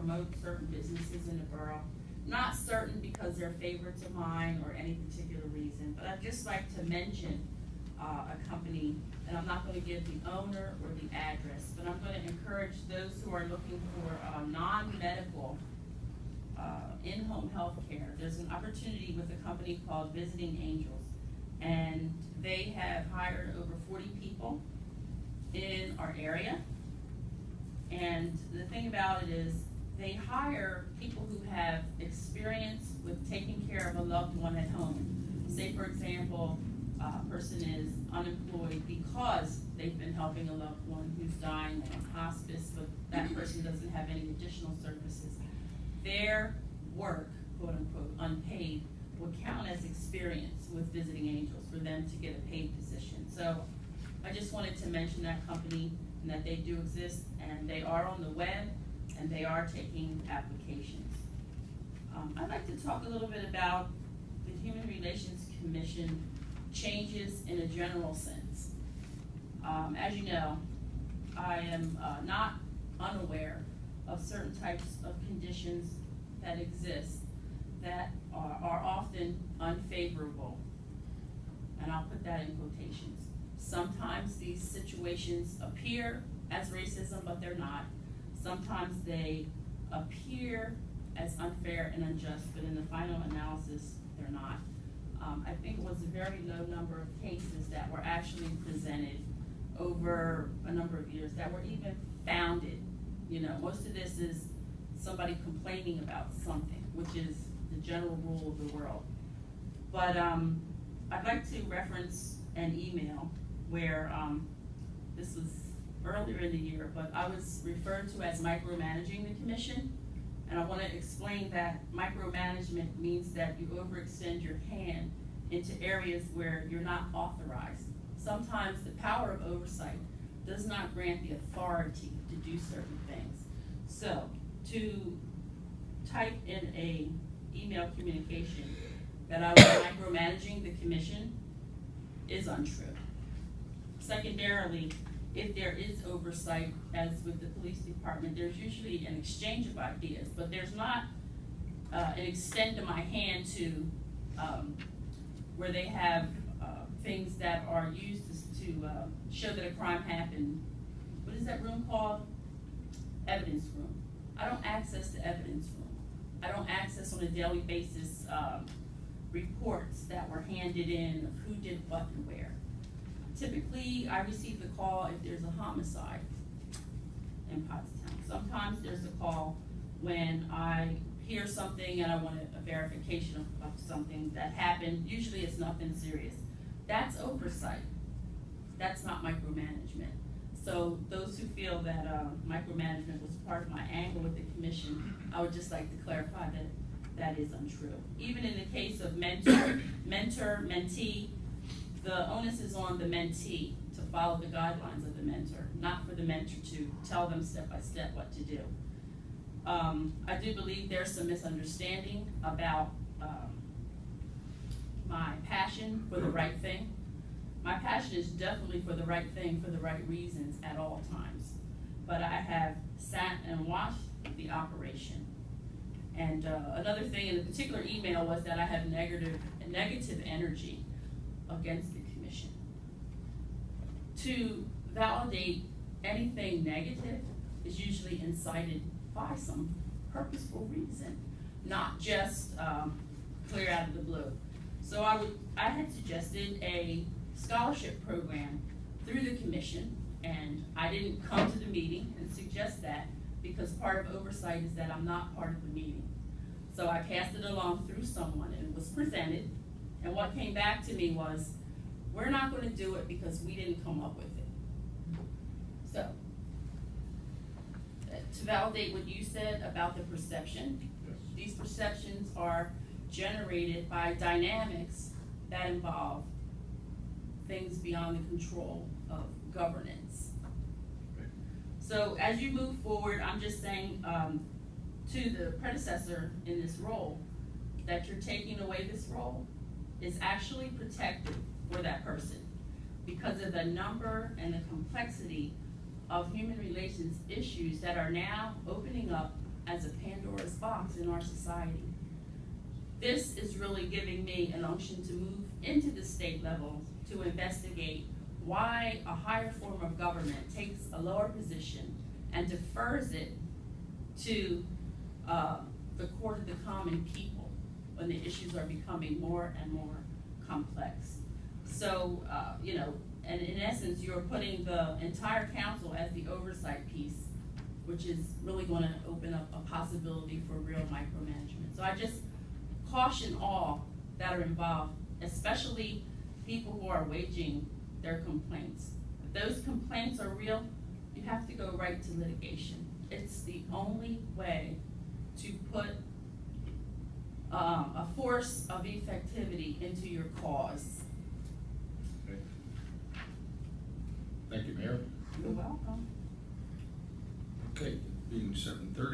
promote certain businesses in the borough. Not certain because they're favorites of mine or any particular reason, but I'd just like to mention a company, and I'm not going to give the owner or the address, but I'm going to encourage those who are looking for non-medical in-home health care. There's an opportunity with a company called Visiting Angels, and they have hired over 40 people in our area. And the thing about it is they hire people who have experience with taking care of a loved one at home. Say, for example, a person is unemployed because they've been helping a loved one who's dying on hospice, but that person doesn't have any additional services. Their work, quote unquote, unpaid, will count as experience with Visiting Angels for them to get a paid position. So I just wanted to mention that company and that they do exist, and they are on the web, and they are taking applications. I'd like to talk a little bit about the Human Relations Commission changes in a general sense. As you know, I am not unaware of certain types of conditions that exist that are often unfavorable, and I'll put that in quotations. Sometimes these situations appear as racism, but they're not. Sometimes they appear as unfair and unjust, but in the final analysis, they're not. I think it was a very low number of cases that were actually presented over a number of years that were even founded. You know, most of this is somebody complaining about something, which is the general rule of the world. But I'd like to reference an email where this was earlier in the year, but I was referred to as micromanaging the commission. And I want to explain that micromanagement means that you overextend your hand into areas where you're not authorized. Sometimes the power of oversight does not grant the authority to do certain things. So to type in a email communication that I was micromanaging the commission is untrue. Secondarily, if there is oversight, as with the police department, there's usually an exchange of ideas, but there's not an extend of my hand to where they have things that are used to show that a crime happened. What is that room called? Evidence room. I don't access the evidence room. I don't access on a daily basis reports that were handed in of who did what and where. Typically, I receive the call if there's a homicide in Pottstown. Sometimes there's a call when I hear something and I want a verification of something that happened. Usually it's nothing serious. That's oversight. That's not micromanagement. So those who feel that micromanagement was part of my angle with the commission, I would just like to clarify that that is untrue. Even in the case of mentor, mentee, the onus is on the mentee to follow the guidelines of the mentor, not for the mentor to tell them step by step what to do. I do believe there's some misunderstanding about my passion for the right thing. My passion is definitely for the right thing for the right reasons at all times. But I have sat and watched the operation. And another thing in the particular email was that I have negative energy against the commission. To validate anything negative is usually incited by some purposeful reason, not just clear out of the blue. So I had suggested a scholarship program through the commission, and I didn't come to the meeting and suggest that because part of oversight is that I'm not part of the meeting. So I passed it along through someone, and it was presented, and what came back to me was, we're not going to do it because we didn't come up with it. So, to validate what you said about the perception, these perceptions are generated by dynamics that involve things beyond the control of governance. So as you move forward, I'm just saying to the predecessor in this role, that you're taking away this role is actually protective for that person because of the number and the complexity of human relations issues that are now opening up as a Pandora's box in our society. This is really giving me an unction to move into the state level to investigate why a higher form of government takes a lower position and defers it to the court of the common people when the issues are becoming more and more complex. So, you know, and in essence, you're putting the entire council as the oversight piece, which is really going to open up a possibility for real micromanagement. So I just caution all that are involved, especially people who are waging their complaints. If those complaints are real, you have to go right to litigation. It's the only way to put a force of effectivity into your cause. Okay. Thank you, Mayor. You're welcome. Okay, being 7:30.